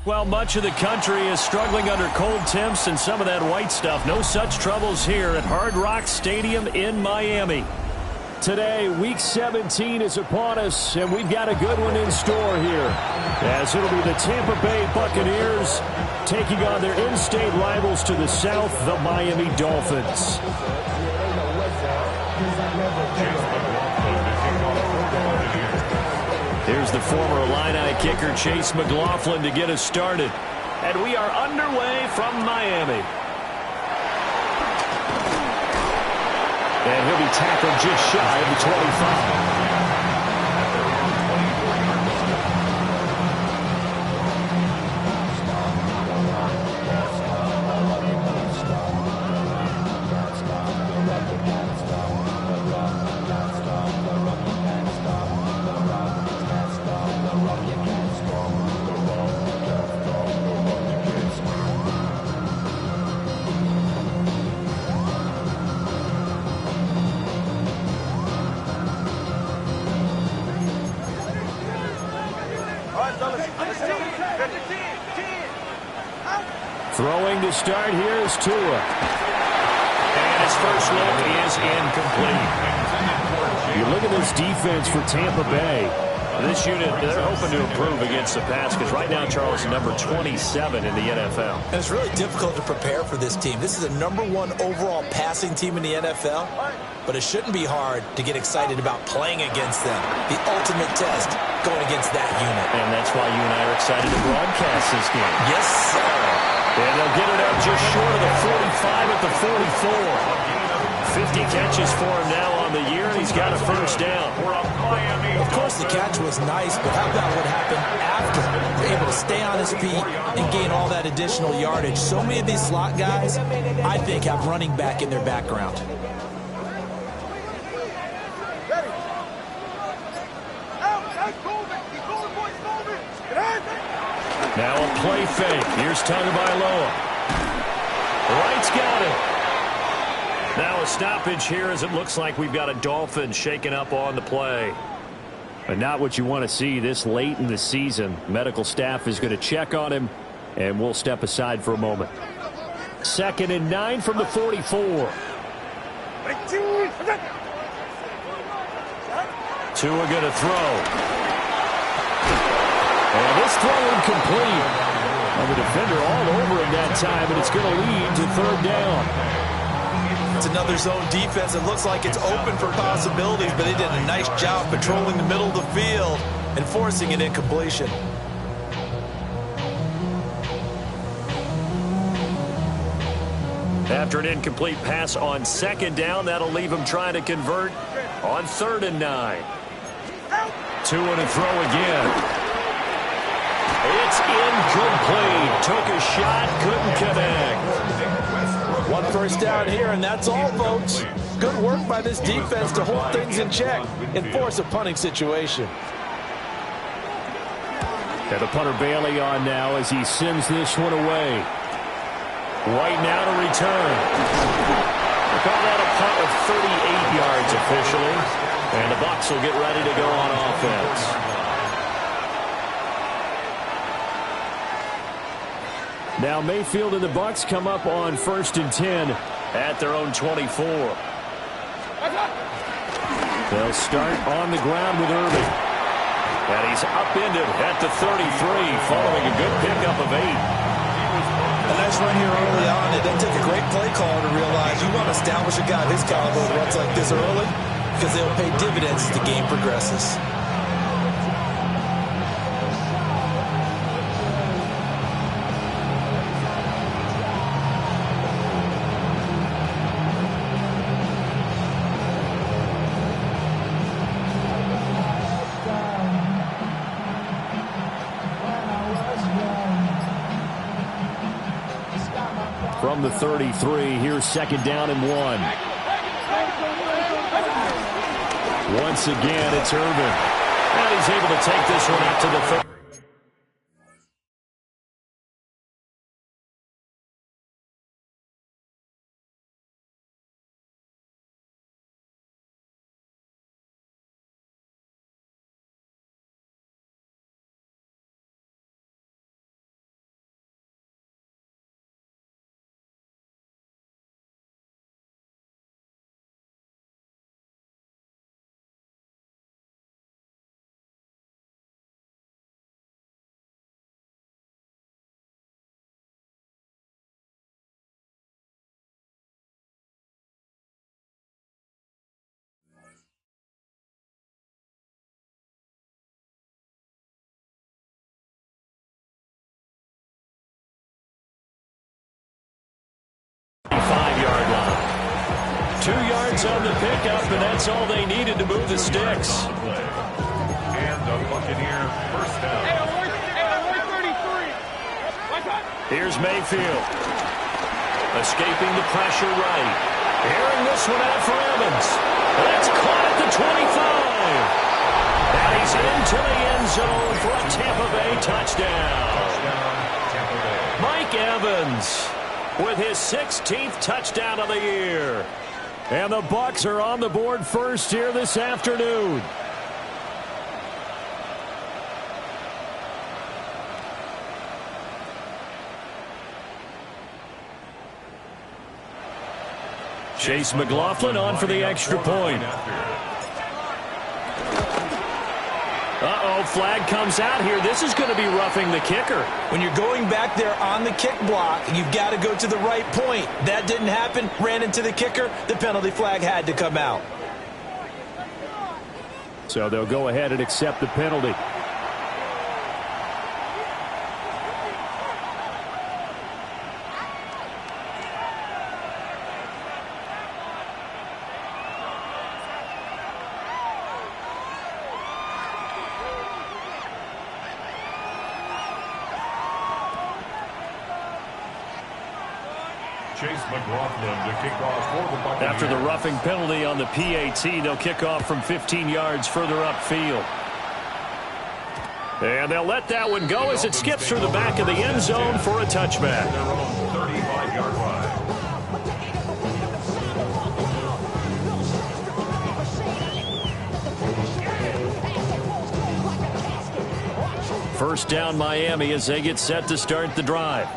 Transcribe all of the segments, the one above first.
Well, much of the country is struggling under cold temps and some of that white stuff. No such troubles here at Hard Rock Stadium in Miami. Today, Week 17 is upon us, and we've got a good one in store here, as it'll be the Tampa Bay Buccaneers taking on their in-state rivals to the south, the Miami Dolphins. Here's the former Illini kicker, Chase McLaughlin, to get us started. And we are underway from Miami. And he'll be tackled just shy of the 25. Throwing to start here is Tua. And his first look is incomplete. You look at this defense for Tampa Bay. This unit, they're hoping to improve against the pass because right now, Charles, number 27 in the NFL. And it's really difficult to prepare for this team. This is a #1 overall passing team in the NFL, but it shouldn't be hard to get excited about playing against them. The ultimate test going against that unit. And that's why you and I are excited to broadcast this game. Yes, sir. And they'll get it up just short of the 45 at the 44. 50 catches for him now on the year, and he's got a first down. Of course, the catch was nice, but how about what happened after? Able to stay on his feet and gain all that additional yardage. So many of these slot guys, I think, have running back in their background. Now a play fake. Here's Tagovailoa. Wright's got it. Now a stoppage here as it looks like we've got a Dolphin shaken up on the play. But not what you want to see this late in the season. Medical staff is going to check on him, and we'll step aside for a moment. 2nd and 9 from the 44. Tua going to throw. And this throw incomplete. And the defender all over him that time, and it's going to lead to 3rd down. It's another zone defense. It looks like it's open for possibilities, but they did a nice job patrolling the middle of the field and forcing an incompletion. After an incomplete pass on 2nd down, that'll leave him trying to convert on 3rd and 9. Tua to throw again. It's incomplete. Took a shot, couldn't connect. 1 first down here, and that's all, folks. Good work by this defense to hold things in check and force a punting situation. And the punter Bailey on now as he sends this one away. White now to return. Call that a punt of 38 yards officially. And the Bucs will get ready to go on offense. Now Mayfield and the Bucs come up on 1st and 10 at their own 24. They'll start on the ground with Irving. And he's upended at the 33 following a good pickup of 8. A nice run here early on. It doesn't take a great play caller to realize you want to establish a guy his caliber with runs like this early because they'll pay dividends as the game progresses. From the 33, here's 2nd down and 1. Once again, it's Irvin. And he's able to take this one out to the 30. yards on the pickup, and that's all they needed to move the sticks. And the Buccaneer first down. Here's Mayfield. Escaping the pressure right. Airing this one out for Evans. That's caught at the 25. And he's into the end zone for a Tampa Bay touchdown. Mike Evans with his 16th touchdown of the year. And the Bucs are on the board first here this afternoon. Chase McLaughlin on for the extra point. Uh-oh, flag comes out here. This is going to be roughing the kicker. When you're going back there on the kick block, you've got to go to the right point. That didn't happen. Ran into the kicker. The penalty flag had to come out. So they'll go ahead and accept the penalty. Chase McLaughlin to kick off for the Buccaneers. After the roughing penalty on the PAT, they'll kick off from 15 yards further upfield. And they'll let that one go as it skips through the back of the end zone for a touchback. Their own 35-yard line. First down Miami as they get set to start the drive.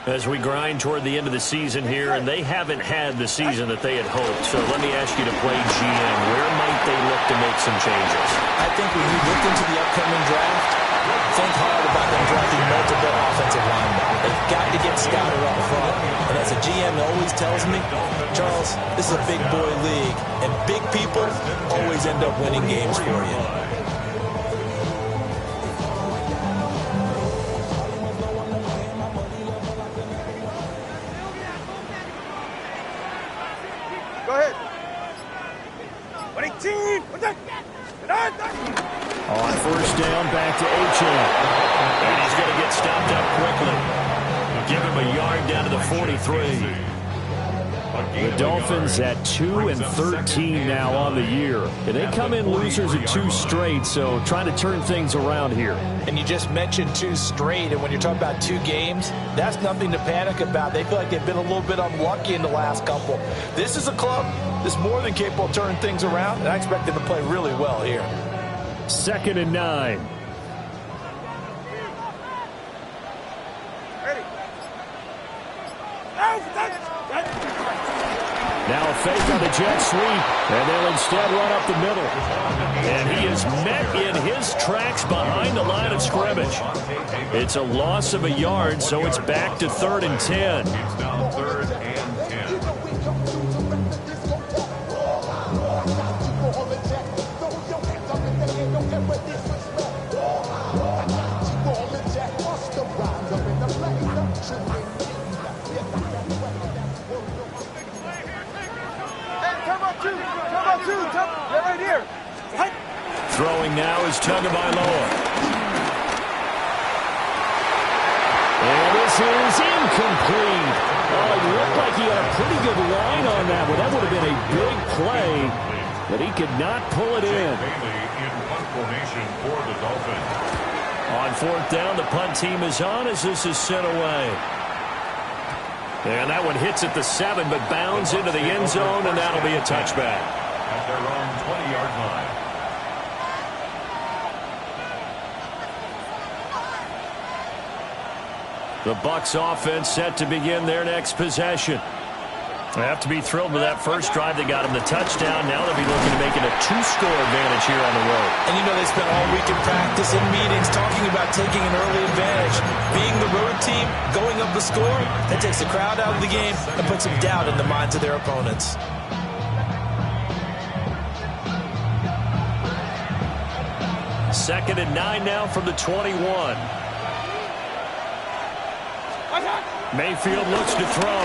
As we grind toward the end of the season here, and they haven't had the season that they had hoped. So let me ask you to play GM. Where might they look to make some changes? I think when you look into the upcoming draft, think hard about them drafting multiple offensive linemen. They've got to get scouted up front. And as a GM always tells me, Charles, this is a big boy league, and big people always end up winning games for you. On first down, back to Achane. And he's going to get stopped up quickly. Give him a yard down to the 43. The Dolphins at 2-13 now on the year. And they come in losers at 2 straight, so trying to turn things around here. And you just mentioned 2 straight, and when you're talking about 2 games, that's nothing to panic about. They feel like they've been a little bit unlucky in the last couple. This is a club that's more than capable of turning things around, and I expect them to play really well here. 2nd and 9. Now a fake on the jet sweep, and they'll instead run up the middle. And he is met in his tracks behind the line of scrimmage. It's a loss of a yard, so it's back to 3rd and 10. It's now 3rd and 10. Throwing now is Tagovailoa. And this is incomplete. Oh, it looked like he had a pretty good line on that one. That would have been a big play, but he could not pull it in. In punt formation for the Dolphins. On 4th down, the punt team is on as this is sent away. And that one hits at the 7, but bounds into the end zone, and that'll be a touchback. At their own 20-yard line. The Bucs offense set to begin their next possession. They have to be thrilled with that first drive. They got him the touchdown. Now they'll be looking to make it a 2-score advantage here on the road. And you know they spent all week in practice and meetings talking about taking an early advantage. Being the road team, going up the score, that takes the crowd out of the game and puts some doubt in the minds of their opponents. Second and 9 now from the 21. Mayfield looks to throw.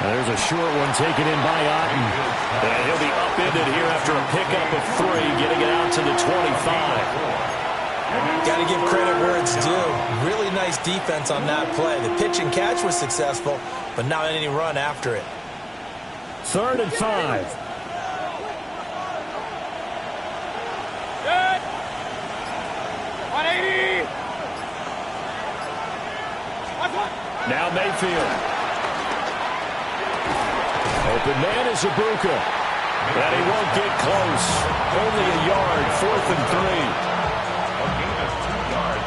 There's a short one taken in by Otten. And he'll be upended here after a pickup of 3, getting it out to the 25. Got to give credit where it's due. Really nice defense on that play. The pitch and catch was successful, but not any run after it. 3rd and 5. Good. 180. Now Mayfield. Open man is Ibuka. And he won't get close. Only a yard, 4th and 3.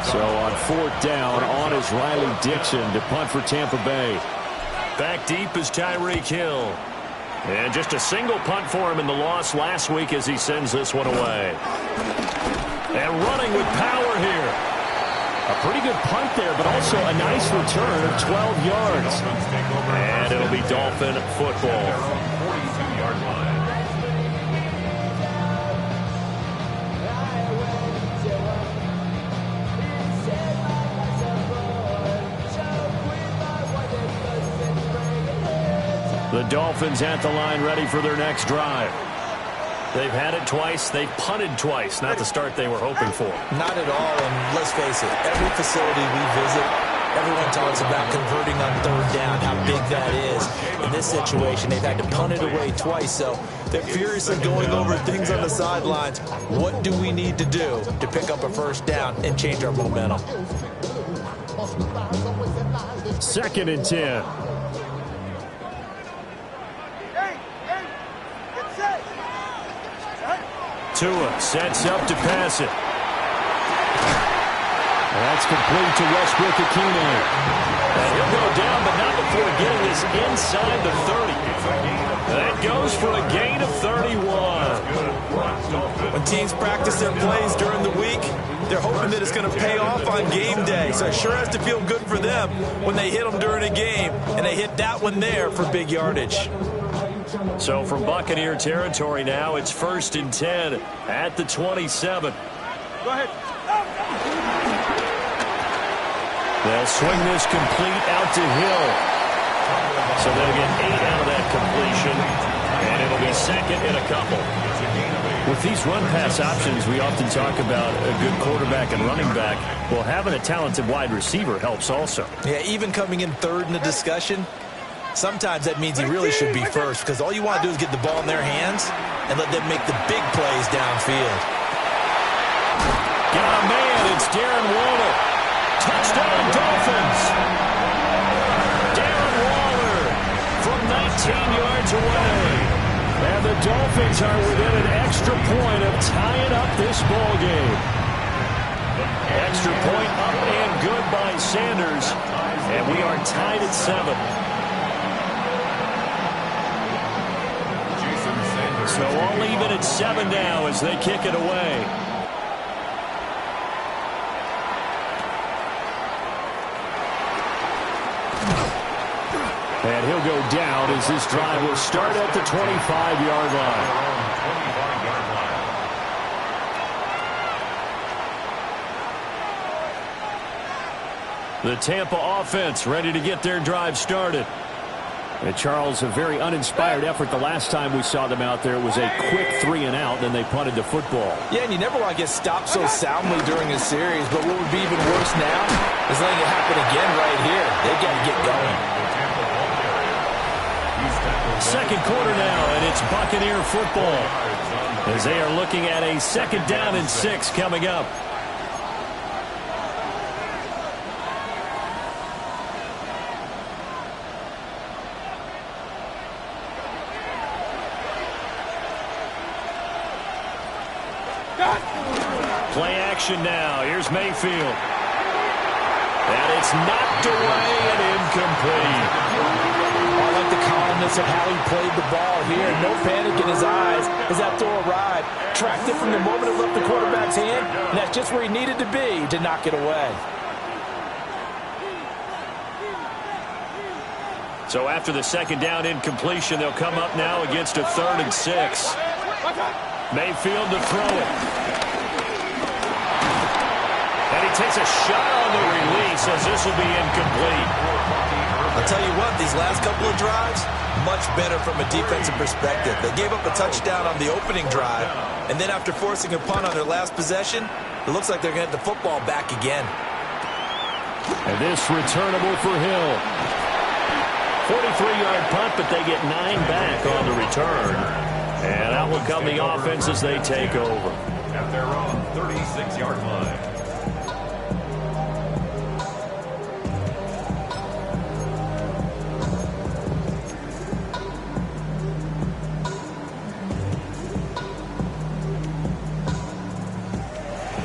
So on 4th down, on is Riley Dixon to punt for Tampa Bay. Back deep is Tyreek Hill. And just a single punt for him in the loss last week as he sends this one away. And running with power here. A pretty good punt there, but also a nice return of 12 yards. And it'll be Dolphin football. 42-yard line. The Dolphins at the line, ready for their next drive. They've had it twice. They've punted twice. Not the start they were hoping for. Not at all, and let's face it, every facility we visit, everyone talks about converting on 3rd down, how big that is. In this situation, they've had to punt it away twice, so they're furiously going over things on the sidelines. What do we need to do to pick up a 1st down and change our momentum? 2nd and 10. Tua sets up to pass it. That's complete to Westbrook-Ikhine. And he'll go down, but not before getting this inside the 30. That goes for a gain of 31. When teams practice their plays during the week, they're hoping that it's going to pay off on game day. So it sure has to feel good for them when they hit them during a game, and they hit that one there for big yardage. So from Buccaneer territory now, it's 1st and 10 at the 27. Go ahead. They'll swing this complete out to Hill. So they'll get 8 out of that completion, and it'll be 2nd and a couple. With these run-pass options, we often talk about a good quarterback and running back. Well, having a talented wide receiver helps also. Yeah, even coming in 3rd in the discussion, sometimes that means he really should be first, because all you want to do is get the ball in their hands and let them make the big plays downfield. Got a man, it's Darren Waller. Touchdown, Dolphins. Darren Waller from 19 yards away. And the Dolphins are within an extra point of tying up this ball game. Extra point up and good by Sanders. And we are tied at 7. So all even at 7 now as they kick it away. And he'll go down as this drive will start at the 25-yard line. The Tampa offense ready to get their drive started. And Charles, a very uninspired effort the last time we saw them out there. It was a quick 3 and out, then they punted the football. Yeah, and you never want to get stopped so soundly during a series, but what would be even worse now is letting it happen again right here. They've got to get going. 2nd quarter now, and it's Buccaneer football as they are looking at a 2nd down and 6 coming up. Play action now. Here's Mayfield. And it's knocked away and incomplete. I like the calmness of how he played the ball here. No panic in his eyes as that throw arrived. Tracked it from the moment it left the quarterback's hand, and that's just where he needed to be to knock it away. So after the 2nd down incompletion, they'll come up now against a 3rd and 6. Mayfield to throw it. And he takes a shot on the release as this will be incomplete. I'll tell you what, these last couple of drives, much better from a defensive perspective. They gave up a touchdown on the opening drive, and then after forcing a punt on their last possession, it looks like they're going to get the football back again. And this returnable for Hill. 43-yard punt, but they get 9 back on the return. And out will come the offense as they take over. At their own 36-yard line.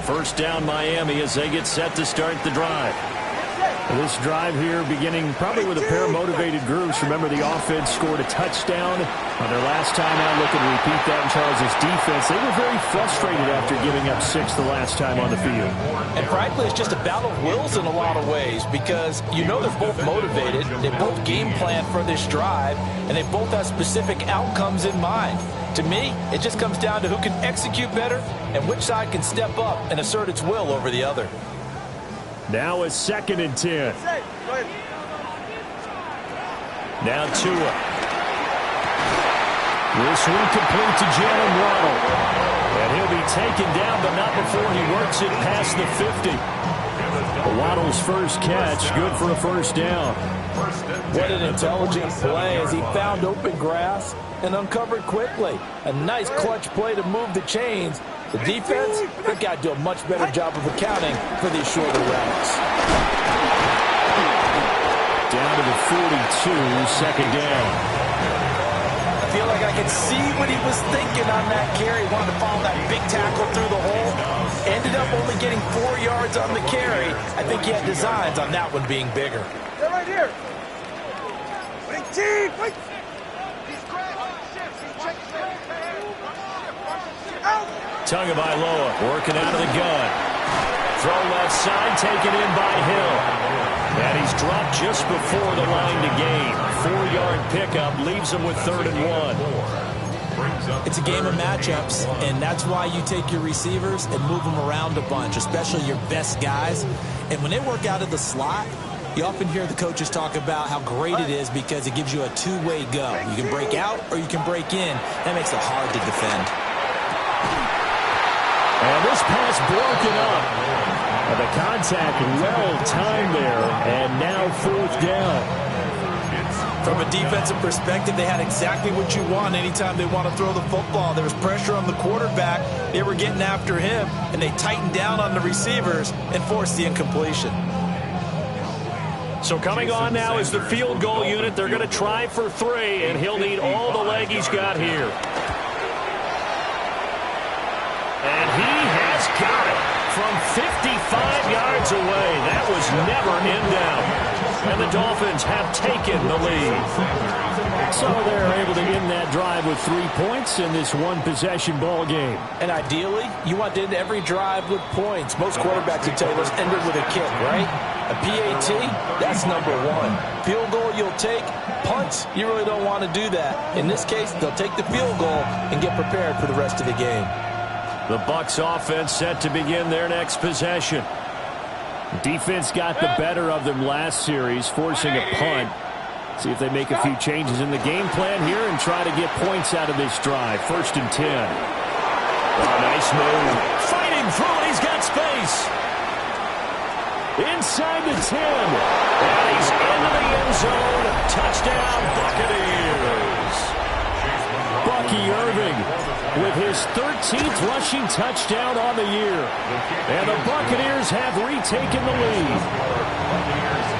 First down Miami as they get set to start the drive. This drive here beginning probably with a pair of motivated groups. Remember, the offense scored a touchdown on their last time out. Looking to repeat that in Charles' defense. They were very frustrated after giving up 6 the last time on the field. And frankly, it's just a battle of wills in a lot of ways because you know they're both motivated. They both game plan for this drive, and they both have specific outcomes in mind. To me, it just comes down to who can execute better and which side can step up and assert its will over the other. Now it's 2nd and 10. Now Tua. This one complete to Jalen Waddle. And he'll be taken down, but not before he works it past the 50. Waddle's first catch, good for a first down. What an intelligent play as he found open grass and uncovered quickly. A nice clutch play to move the chains. The defense, they've got to do a much better job of accounting for these shorter routes. Down to the 42, 2nd down. I feel like I can see what he was thinking on that carry. Wanted to follow that big tackle through the hole. Ended up only getting 4 yards on the carry. I think he had designs on that one being bigger. They're right here. Wait, team, wait. Tagovailoa working out of the gun. Throw left side, taken in by Hill. And he's dropped just before the line to gain. 4-yard pickup leaves him with 3rd and 1. It's a game of matchups, and that's why you take your receivers and move them around a bunch, especially your best guys. And when they work out of the slot, you often hear the coaches talk about how great it is because it gives you a two-way go. You can break out or you can break in. That makes it hard to defend. And this pass broken up. And the contact well-timed there, and now 4th down. From a defensive perspective, they had exactly what you want anytime they want to throw the football. There was pressure on the quarterback. They were getting after him, and they tightened down on the receivers and forced the incompletion. So coming on now is the field goal unit. They're going to try for 3, and he'll need all the leg he's got here. And he has got it from 55 yards away. That was never in doubt. And the Dolphins have taken the lead. So they're able to end that drive with 3 points in this one-possession ball game. And ideally, you want to end every drive with points. Most quarterbacks would tell you let's end it with a kick, right? A PAT, that's number 1. Field goal you'll take. Punts, you really don't want to do that. In this case, they'll take the field goal and get prepared for the rest of the game. The Bucs offense set to begin their next possession. Defense got the better of them last series, forcing a punt. See if they make a few changes in the game plan here and try to get points out of this drive. 1st and 10. Oh, nice move. Fighting through it. He's got space. Inside the 10. And he's into the end zone. Touchdown, Buccaneers. Bucky Irving with his 13th rushing touchdown on the year. And the Buccaneers have retaken the lead.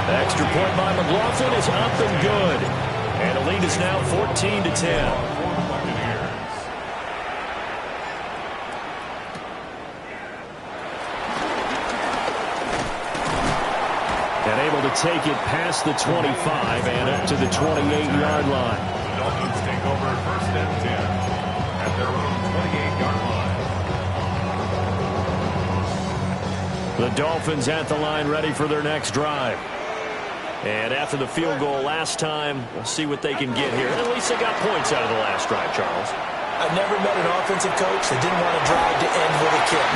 Extra point by McLaughlin is up and good. And the lead is now 14-10. And able to take it past the 25 and up to the 28-yard line. The Dolphins take over 1st and 10 at their own 28-yard line. The Dolphins at the line ready for their next drive. And after the field goal last time, we'll see what they can get here. And at least they got points out of the last drive, Charles. I've never met an offensive coach that didn't want to drive to end with a kick.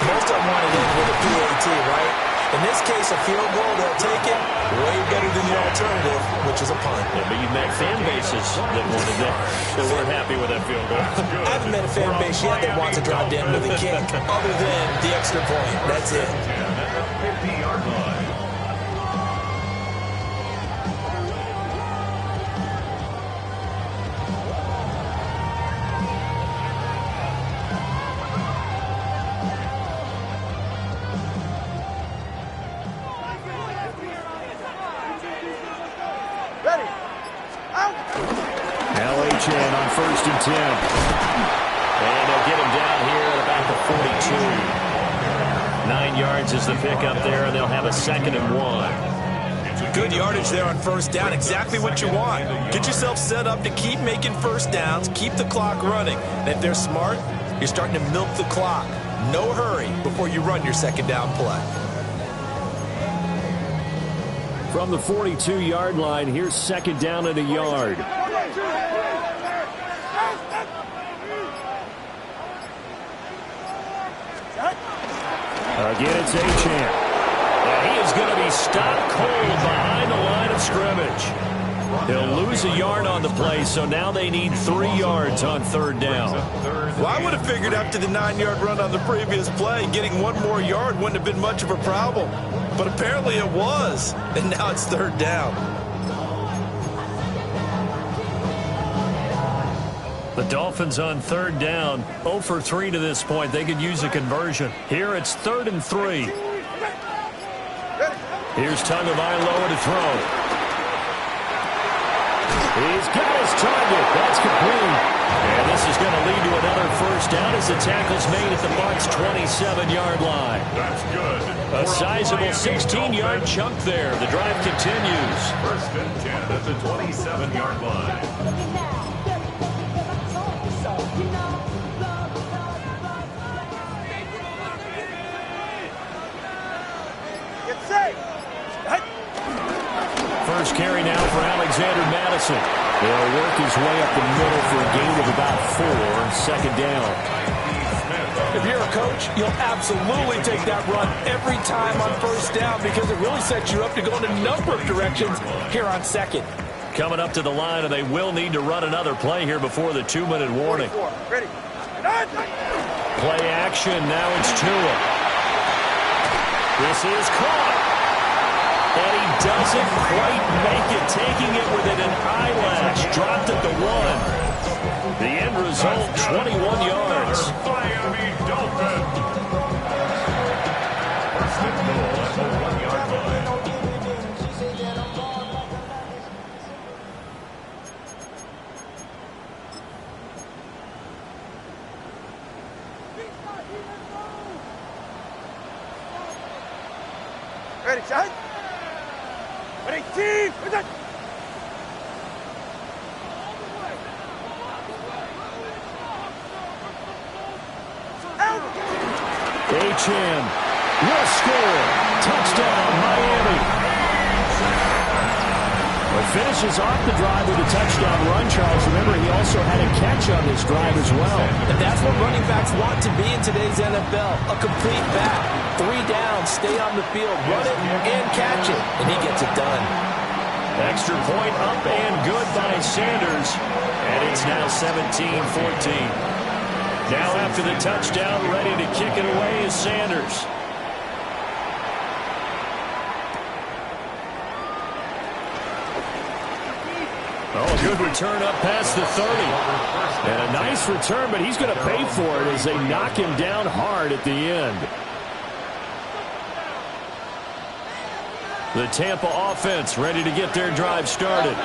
Most of them want to end with a PAT, right? In this case, a field goal, they'll take it. Way better than the alternative, which is a punt. Yeah, but you've met fan bases that wanted that weren't happy with that field goal. I haven't met a fan base yet that wants to drive down with a kick other than the extra point. That's it. 50-yard line. On 1st and 10. And they'll get him down here at about the 42. 9 yards is the pickup there, and they'll have a 2nd and 1. Good yardage there on 1st down. Exactly what you want. Get yourself set up to keep making 1st downs, keep the clock running. And if they're smart, you're starting to milk the clock. No hurry before you run your 2nd down play. From the 42-yard line, here's 2nd down and a yard. Again, it's Achane. And he is going to be stopped cold behind the line of scrimmage. He'll lose a yard on the play, so now they need 3 yards on 3rd down. Well, I would have figured after the 9-yard run on the previous play, getting 1 more yard wouldn't have been much of a problem. But apparently it was, and now it's 3rd down. The Dolphins on 3rd down, 0 for 3 to this point. They could use a conversion. Here it's 3rd and 3. Here's Tagovailoa to throw. He's got his target. That's complete. And this is going to lead to another 1st down as the tackle's made at the Bucs' 27-yard line. That's good. A sizable 16-yard chunk there. The drive continues. 1st and 10 at the 27-yard line. First carry now for Alexander Madison. He'll work his way up the middle for a gain of about 4. 2nd down. If you're a coach, you'll absolutely take that run every time on 1st down because it really sets you up to go in a number of directions here on 2nd. Coming up to the line, and they will need to run another play here before the 2-minute warning. Ready. Play action. Now it's Tua. This is caught. And he doesn't quite make it, taking it within an eyelash. Dropped at the 1. The end result, 21 yards. Miami Dolphins. 1st and goal at the 1-yard line. Ready, shot. Ready, team. Achane will score. Touchdown, Miami. Well, finishes off the drive with a touchdown run, Charles. Remember, he also had a catch on this drive as well. And that's what running backs want to be in today's NFL. A complete back. 3 downs, stay on the field, run it and catch it. And he gets it done. Extra point up and good by Sanders. And it's now 17-14. Now after the touchdown, ready to kick it away is Sanders. Oh, a good return up past the 30. And a nice return, but he's going to pay for it as they knock him down hard at the end. The Tampa offense ready to get their drive started.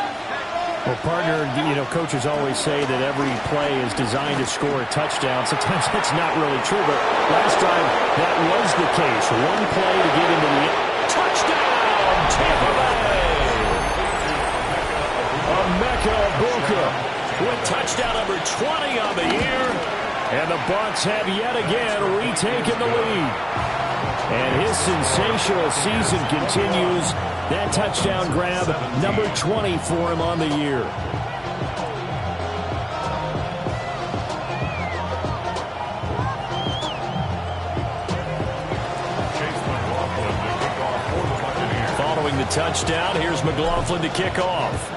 Well, partner, coaches always say that every play is designed to score a touchdown. Sometimes that's not really true, but last drive, that was the case. One play to get into the touchdown, Tampa Bay. Emeka Egbuka with touchdown number 20 on the year. And the Bucs have yet again retaken the lead. And his sensational season continues. That touchdown grab, number 20 for him on the year. Chase McLaughlin to kick touchdown. Here's McLaughlin to kick off.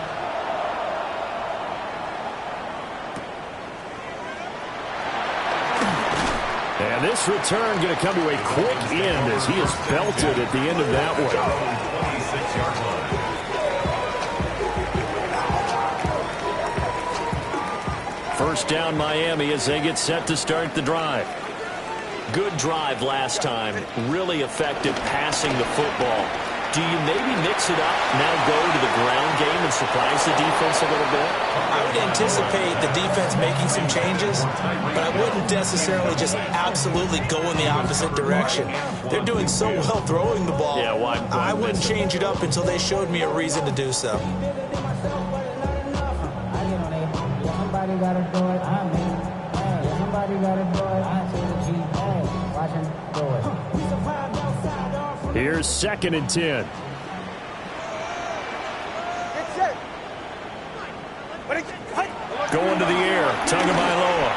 And this return going to come to a quick end as he is belted at the end of that one. 26-yard line. First down Miami as they get set to start the drive. Good drive last time. Really effective passing the football. Do you maybe mix it up, now go to the ground game and surprise the defense a little bit? I would anticipate the defense making some changes, but I wouldn't necessarily just absolutely go in the opposite direction. They're doing so well throwing the ball. Yeah, why I wouldn't change it up until they showed me a reason to do so. Somebody gotta do it. Somebody gotta do it. Watch him do it. Here's 2nd and 10. Going to the air. Tagovailoa.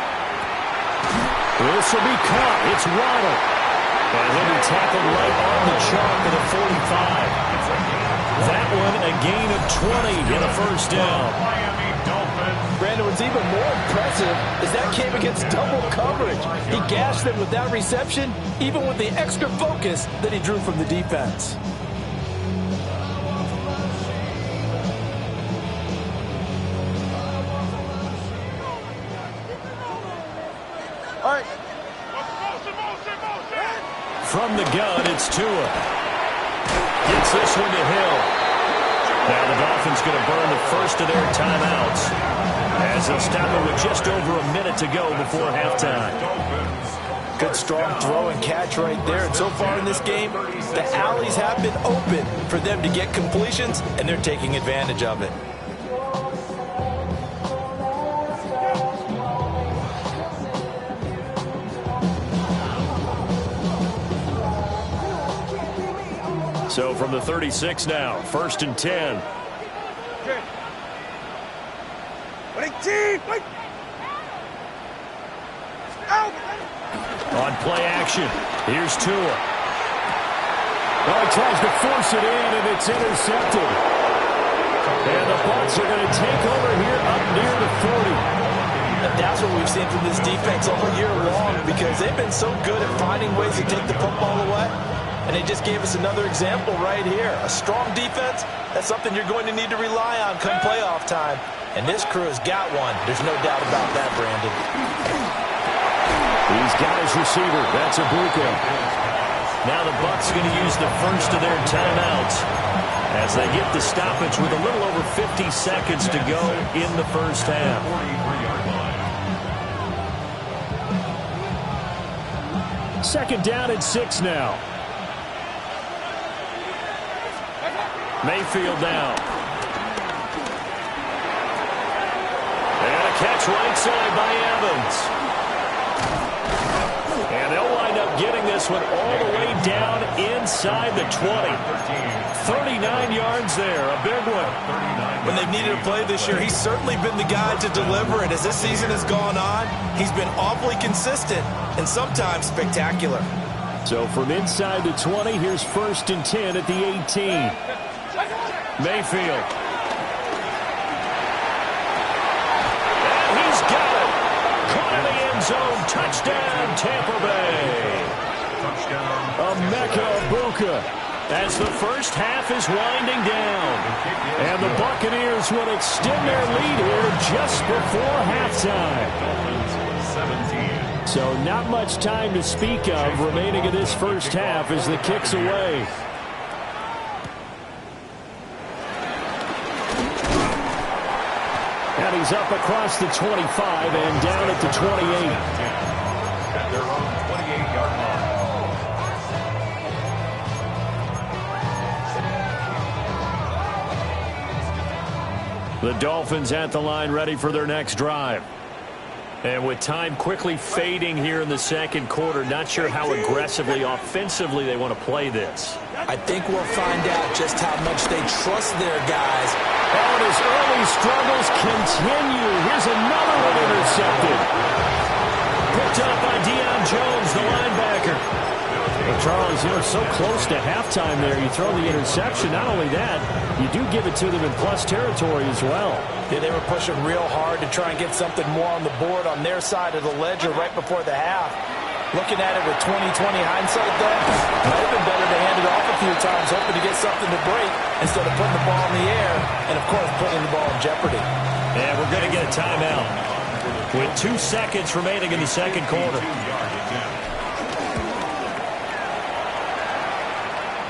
This will be caught. It's Waddle. And he'll be tackled right on the chalk at the 45. That one a gain of 20 and a first down. Brandon, what's even more impressive is that came against double coverage. He gashed them with that reception, even with the extra focus that he drew from the defense. All right. From the gun, it's Tua. Gets this one to Hill. Now the Dolphins going to burn the first of their timeouts as they'll stop it with just over a minute to go before halftime. Good strong throw and catch right there. And so far in this game, the alleys have been open for them to get completions, and they're taking advantage of it. So from the 36 now, 1st and 10. On play action, here's Tua. Well, he tries to force it in, and it's intercepted. And the Bucs are going to take over here up near the 40. And that's what we've seen from this defense all year long, because they've been so good at finding ways to take the football away. And they just gave us another example right here. A strong defense, that's something you're going to need to rely on come playoff time. And this crew has got one. There's no doubt about that, Brandon. He's got his receiver. That's Ibuka. Now the Bucs going to use the first of their timeouts as they get the stoppage with a little over 50 seconds to go in the first half. Second down and 6 now. Mayfield down. And a catch right side by Evans. And they'll wind up getting this one all the way down inside the 20. 39 yards there, a big one. When they've needed a play this year, he's certainly been the guy to deliver. And as this season has gone on, he's been awfully consistent and sometimes spectacular. So from inside the 20, here's 1st and 10 at the 18. Mayfield. And he's got it. Caught in the end zone. Touchdown, Tampa Bay. Emeka Ibuka. As the first half is winding down. And the Buccaneers will extend their lead here just before halftime. So not much time to speak of remaining in this first half as the kick's away. And he's up across the 25 and down at the 28. At their own 28-yard line. The Dolphins at the line ready for their next drive. And with time quickly fading here in the second quarter, not sure how aggressively, offensively they want to play this. I think we'll find out just how much they trust their guys. And his early struggles continue. Here's another one intercepted. Picked up by Deion Jones, the linebacker. Charles, you know, so close to halftime there. You throw the interception. Not only that, you do give it to them in plus territory as well. Yeah, they were pushing real hard to try and get something more on the board on their side of the ledger right before the half. Looking at it with 20/20 hindsight then, might have been better to hand it off a few times, hoping to get something to break instead of putting the ball in the air and, of course, putting the ball in jeopardy. And we're going to get a timeout with 2 seconds remaining in the second quarter.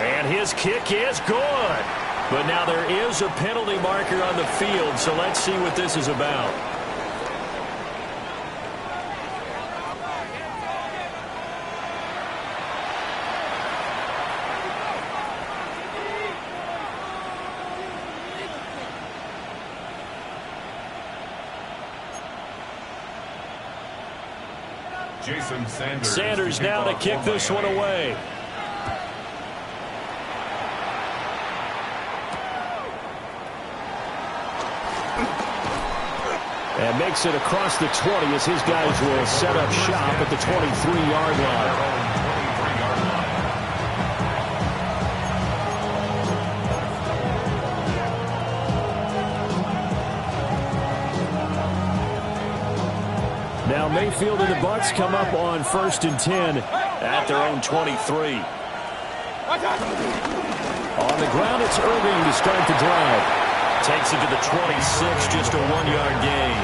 And his kick is good. But now there is a penalty marker on the field, so let's see what this is about. Jason Sanders. Sanders now to kick this one away. And makes it across the 20 as his guys will set up shop at the 23-yard line. Now Mayfield and the Bucs come up on 1st and 10 at their own 23. On the ground, it's Irving to start the drive. Takes it to the 26, just a 1-yard gain.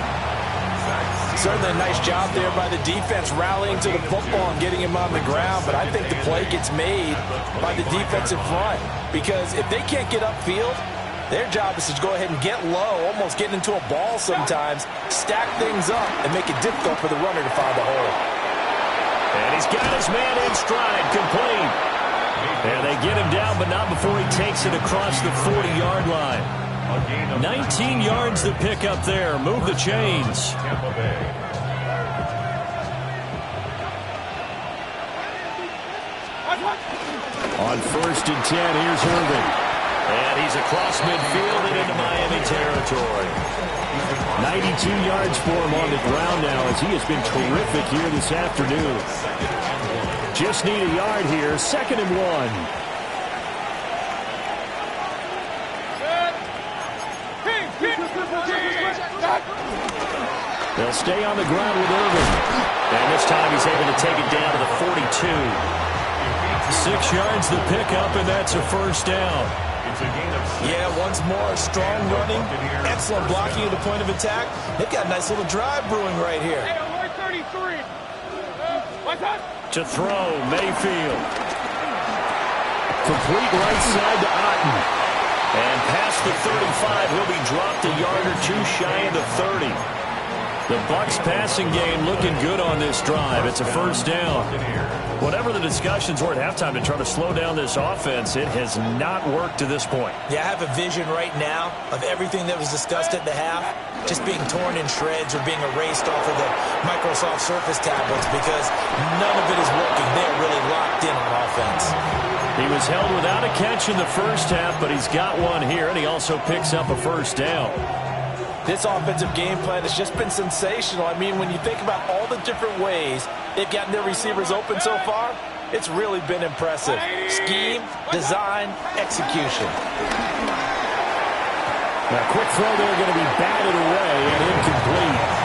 Certainly a nice job there by the defense rallying to the football and getting him on the ground, but I think the play gets made by the defensive front because if they can't get upfield, their job is to go ahead and get low, almost get into a ball sometimes, stack things up, and make it difficult for the runner to find a hole. And he's got his man in stride, complete. And they get him down, but not before he takes it across the 40-yard line. 19 yards to pick up there. Move the chains. On 1st and 10, here's Irving. And he's across midfield and into Miami territory. 92 yards for him on the ground now as he has been terrific here this afternoon. Just need a yard here. 2nd and 1. They'll stay on the ground with Irving. And this time he's able to take it down to the 42. 6 yards the pickup, and that's a 1st down. Yeah, once more, strong running, excellent blocking at the point of attack. They've got a nice little drive brewing right here. To throw, Mayfield. Complete right side to Otten. And past the 35, he'll be dropped a yard or two shy of the 30. The Bucs passing game looking good on this drive. It's a 1st down. Whatever the discussions were at halftime to try to slow down this offense, it has not worked to this point. Yeah, I have a vision right now of everything that was discussed at the half just being torn in shreds or being erased off of the Microsoft Surface tablets because none of it is working. They're really locked in on offense. He was held without a catch in the first half, but he's got one here, and he also picks up a 1st down. This offensive game plan has just been sensational. I mean, when you think about all the different ways they've gotten their receivers open so far, it's really been impressive. Scheme, design, execution. Now, quick throw there going to be batted away and incomplete.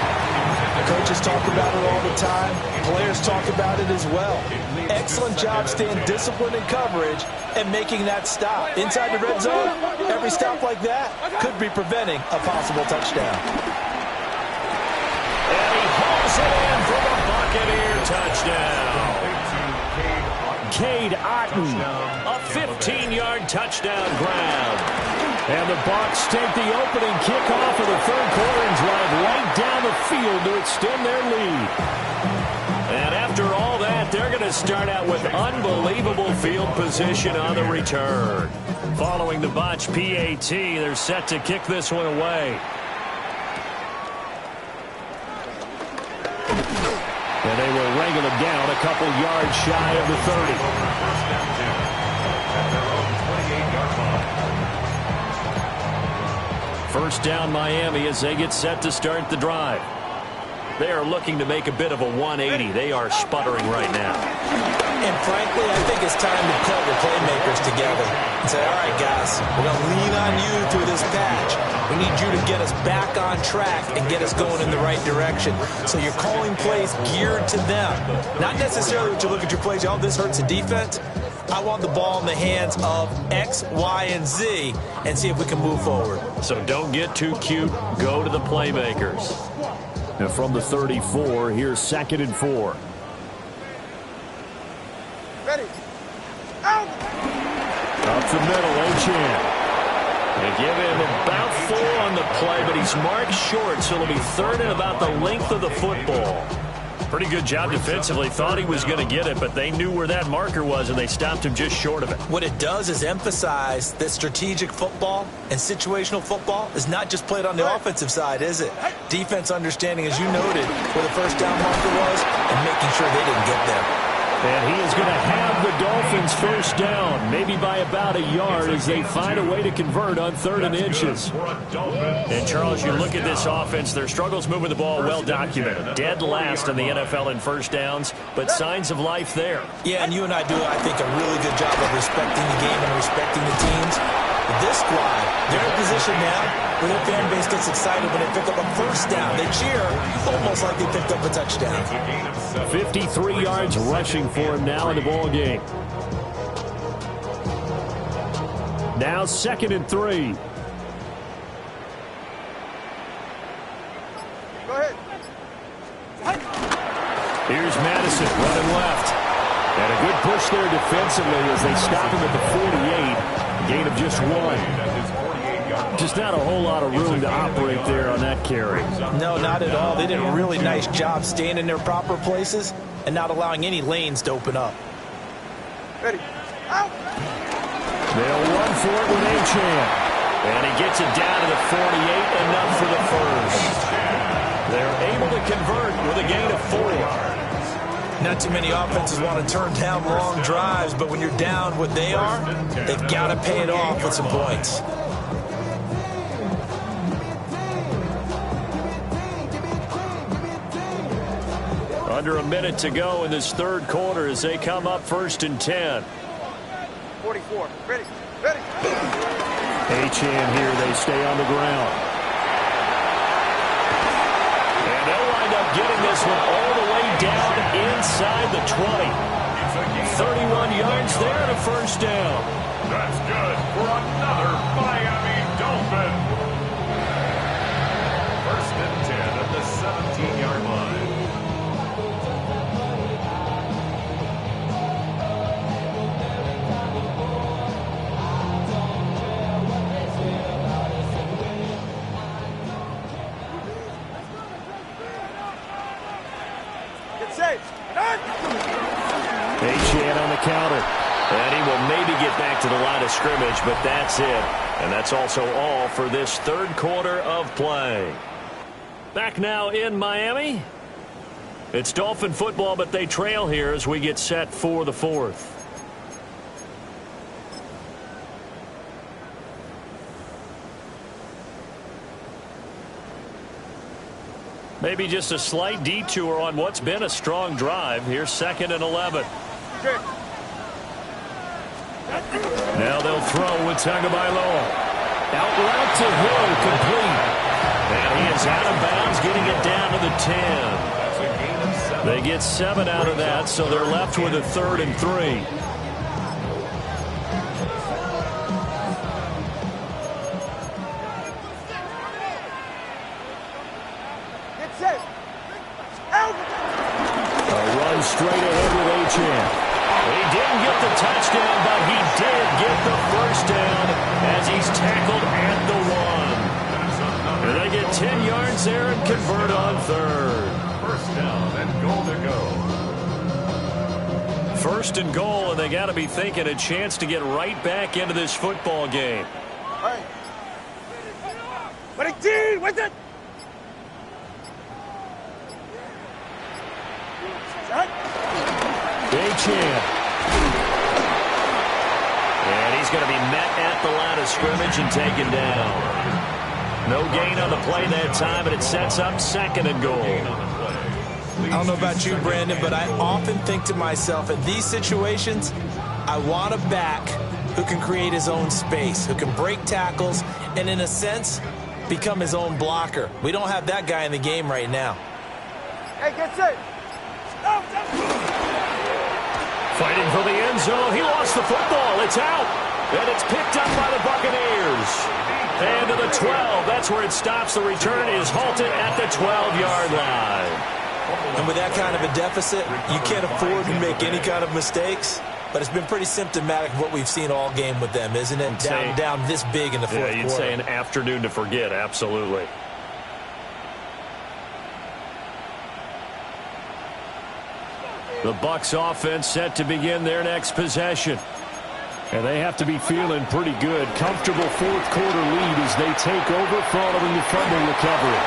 Coaches talk about it all the time. Players talk about it as well. Excellent job staying disciplined in coverage and making that stop. Inside the red zone, every stop like that could be preventing a possible touchdown. And he hauls it in for the Buccaneer touchdown. Cade Otten, a 15-yard touchdown grab. And the Bucs take the opening kickoff of the 3rd quarter and drive right down the field to extend their lead. And after all that, they're going to start out with unbelievable field position on the return. Following the botch PAT, they're set to kick this one away. And they will wrangle it down a couple yards shy of the 30. First down Miami as they get set to start the drive. They are looking to make a bit of a 180. They are sputtering right now. And frankly, I think it's time to pull your playmakers together and say, all right, guys, we're going to lean on you through this patch. We need you to get us back on track and get us going in the right direction. So you're calling plays geared to them. Not necessarily what you look at your plays, oh, this hurts the defense. I want the ball in the hands of X, Y, and Z and see if we can move forward. So don't get too cute. Go to the playmakers. Now from the 34, here's 2nd and 4. Ready. Out. Up the middle, Achan. They give him about 4 on the play, but he's marked short, so it'll be 3rd and about the length of the football. Pretty good job defensively. Thought he was going to get it, but they knew where that marker was, and they stopped him just short of it. What it does is emphasize that strategic football and situational football is not just played on the offensive side, is it? Defense understanding, as you noted, where the first down marker was and making sure they didn't get there. And he is going to have the Dolphins first down, maybe by about a yard as they find a way to convert on 3rd and inches. And, Charles, you look at this offense, their struggles moving the ball well documented. Dead last in the NFL in first downs, but signs of life there. Yeah, and you and I do, I think, a really good job of respecting the game and respecting the teams. But this squad, they're in a position now where their fan base gets excited when they pick up a first down. They cheer almost like they picked up a touchdown. 53 yards rushing for him now in the ball game. Now 2nd and 3. Go ahead. Here's Madison running left. And a good push there defensively as they stop him at the 48. Gain of just 1. Just not a whole lot of room to operate there on that carry. No, not at all. They did a really nice job staying in their proper places and not allowing any lanes to open up. Ready. Out. They'll run for it with Achan. And he gets it down to the 48, enough for the first. They're able to convert with a gain of 4. Not too many offenses want to turn down long drives, but when you're down what they are, they've got to pay it off with some points. Under a minute to go in this 3rd quarter as they come up 1st and 10. 44. Ready. Ready. Achan here, they stay on the ground. And they'll wind up getting this one all the way down inside the 20. 31 yards there and a first down. That's good for another Miami Dolphin. 1st and 10 at the 17-yard line. Achan on the counter. And he will maybe get back to the line of scrimmage, but that's it. And that's also all for this 3rd quarter of play. Back now in Miami. It's Dolphin football, but they trail here as we get set for the 4th. Maybe just a slight detour on what's been a strong drive. Here's 2nd and 11. Okay. Now they'll throw with Tagovailoa. Out route to Hill, complete. And he is out of bounds, getting it down to the 10. They get 7 out of that, so they're left with a 3rd and 3. Straight ahead with Achan. He didn't get the touchdown, but he did get the first down as he's tackled at the 1. And they get 10 yards there and convert on 3rd. First down and goal to go. 1st and goal, and they got to be thinking a chance to get right back into this football game. All right. 18, with it. Achan. And he's going to be met at the line of scrimmage and taken down. No gain on the play that time, but it sets up 2nd and goal. I don't know about you, Brandon, but I often think to myself, in these situations, I want a back who can create his own space, who can break tackles, and in a sense, become his own blocker. We don't have that guy in the game right now. Hey, get set. Fighting for the end zone. He lost the football. It's out. And it's picked up by the Buccaneers. And to the 12. That's where it stops. The return is halted at the 12-yard line. And with that kind of a deficit, you can't afford to make any kind of mistakes. But it's been pretty symptomatic of what we've seen all game with them, isn't it? Down this big in the fourth quarter. You'd say an afternoon to forget. Absolutely. The Bucs offense set to begin their next possession. And they have to be feeling pretty good. Comfortable fourth quarter lead as they take over following the fumble recovery.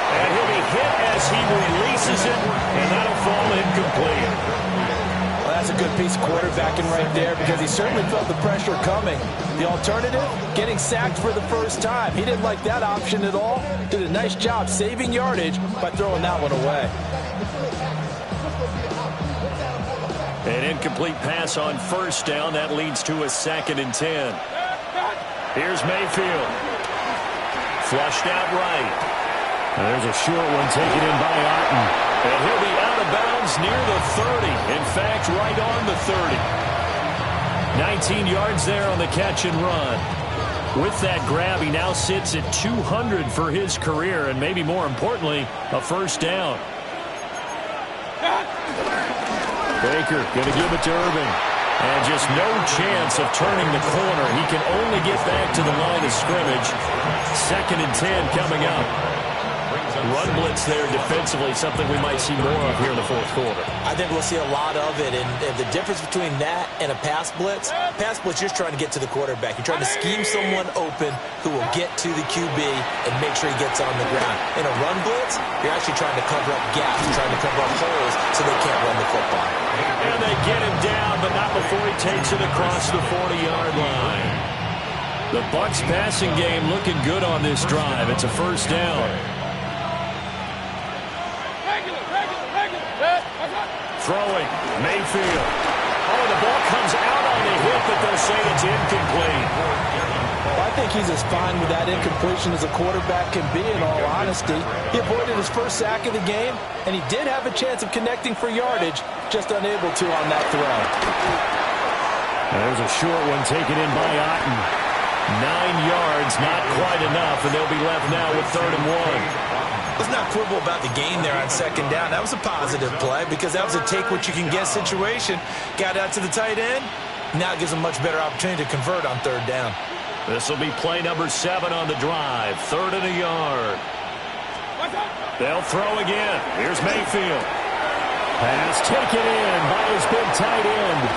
And he'll be hit as he releases it, and that'll fall incomplete. Well, that's a good piece of quarterbacking right there because he certainly felt the pressure coming. The alternative, getting sacked for the first time. He didn't like that option at all. Did a nice job saving yardage by throwing that one away. An incomplete pass on first down. That leads to a 2nd and 10. Here's Mayfield. Flushed out right. And there's a short one taken in by Otten. And he'll be out of bounds near the 30. In fact, right on the 30. 19 yards there on the catch and run. With that grab, he now sits at 200 for his career, and maybe more importantly, a first down. Baker going to give it to Irving. And just no chance of turning the corner. He can only get back to the line of scrimmage. 2nd and 10 coming up. Run blitz there defensively, something we might see more of here in the fourth quarter. I think we'll see a lot of it, and the difference between that and a pass blitz, you're just trying to get to the quarterback. You're trying to scheme someone open who will get to the QB and make sure he gets on the ground. In a run blitz, you're actually trying to cover up gaps, trying to cover up holes so they can't run the football. And they get him down, but not before he takes it across the 40-yard line. The Bucs passing game looking good on this drive. It's a first down. Throwing, Mayfield. Oh, the ball comes out on the hit, but they'll say it's incomplete. Well, I think he's as fine with that incompletion as a quarterback can be, in all honesty. He avoided his first sack of the game, and he did have a chance of connecting for yardage, just unable to on that throw. There's a short one taken in by Otten. 9 yards, not quite enough, and they'll be left now with 3rd and 1. Let's not quibble about the gain there on 2nd down. That was a positive play because that was a take-what-you-can-get situation. Got out to the tight end. Now it gives them a much better opportunity to convert on 3rd down. This will be play number 7 on the drive. 3rd and a yard. They'll throw again. Here's Mayfield. Pass taken in by his big tight end.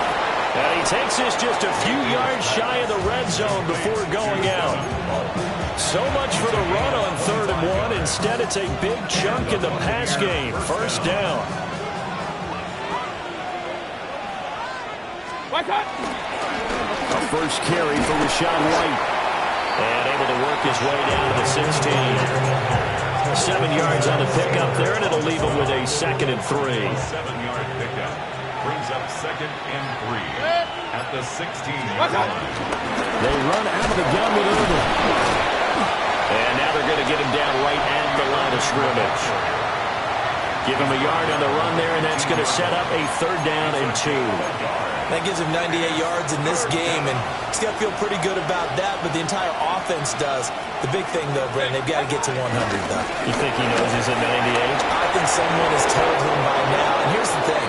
And he takes this just a few yards shy of the red zone before going out. So much for the run on 3rd and 1. Instead, it's a big chunk in the pass game. First down. A first carry for Rashad White. And able to work his way down to the 16. 7 yards on the pickup there, and it'll leave him with a 2nd and 3. 7-yard pickup. Brings up 2nd and 3 at the 16-yard line. They run out of the gun with Irving. And now they're going to get him down right at the line of scrimmage. Give him a yard on the run there, and that's going to set up a 3rd down and 2. That gives him 98 yards in this game, and he's got to feel pretty good about that, but the entire offense does. The big thing, though, Brandon, they've got to get to 100, though. You think he knows he's at 98? I think someone has told him by now. And here's the thing.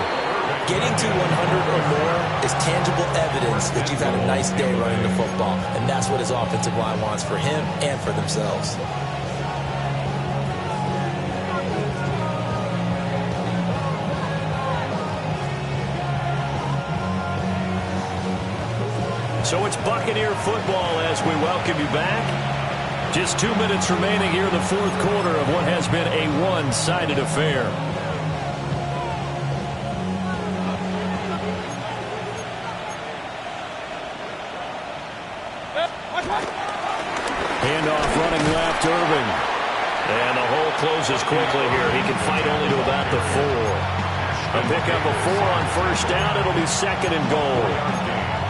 Getting to 100 or more is tangible evidence that you've had a nice day running the football, and that's what his offensive line wants for him and for themselves. So it's Buccaneer football as we welcome you back. Just 2 minutes remaining here in the fourth quarter of what has been a one-sided affair. Handoff running left, Irving. And the hole closes quickly here. He can fight only to about the 4. A pick up a 4 on first down. It'll be 2nd and goal.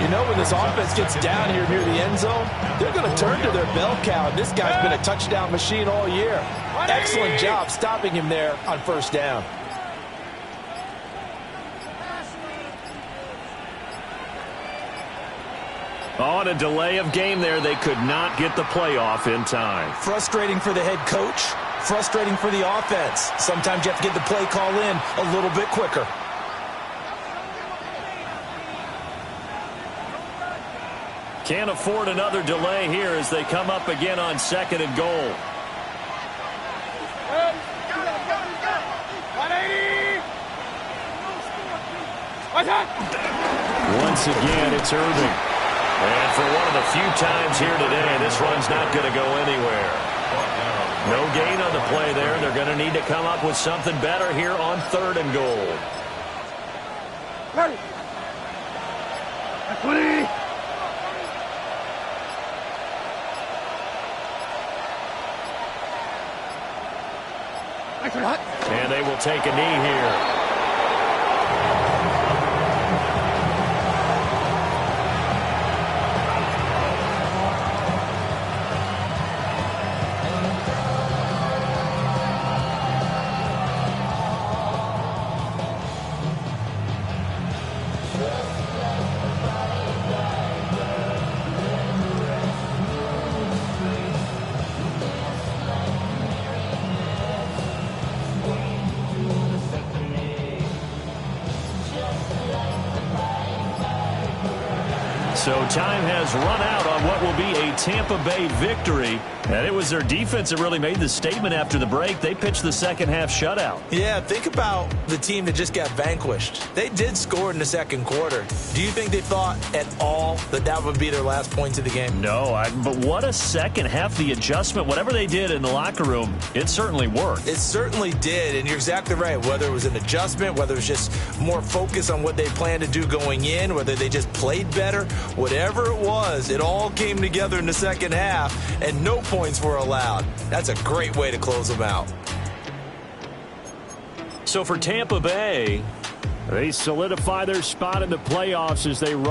You know, when this offense gets down here near the end zone, they're going to turn to their bell cow. And this guy's been a touchdown machine all year. Excellent job stopping him there on first down. On a delay of game there, they could not get the playoff in time. Frustrating for the head coach, frustrating for the offense. Sometimes you have to get the play call in a little bit quicker. Can't afford another delay here as they come up again on 2nd and goal. Once again, it's Irving. And for one of the few times here today, this run's not going to go anywhere. No gain on the play there. They're going to need to come up with something better here on 3rd and goal. And they will take a knee here. So time has run out on what will be a Tampa Bay victory. And it was their defense that really made the statement after the break. They pitched the second half shutout. Yeah, think about the team that just got vanquished. They did score in the second quarter. Do you think they thought at all that that would be their last points of the game? No, but what a second half. The adjustment, whatever they did in the locker room, it certainly worked. It certainly did, and you're exactly right. Whether it was an adjustment, whether it was just more focus on what they planned to do going in, whether they just played better, whatever it was, it all came together in the second half, and no points were allowed. That's a great way to close them out. So for Tampa Bay, they solidify their spot in the playoffs as they run.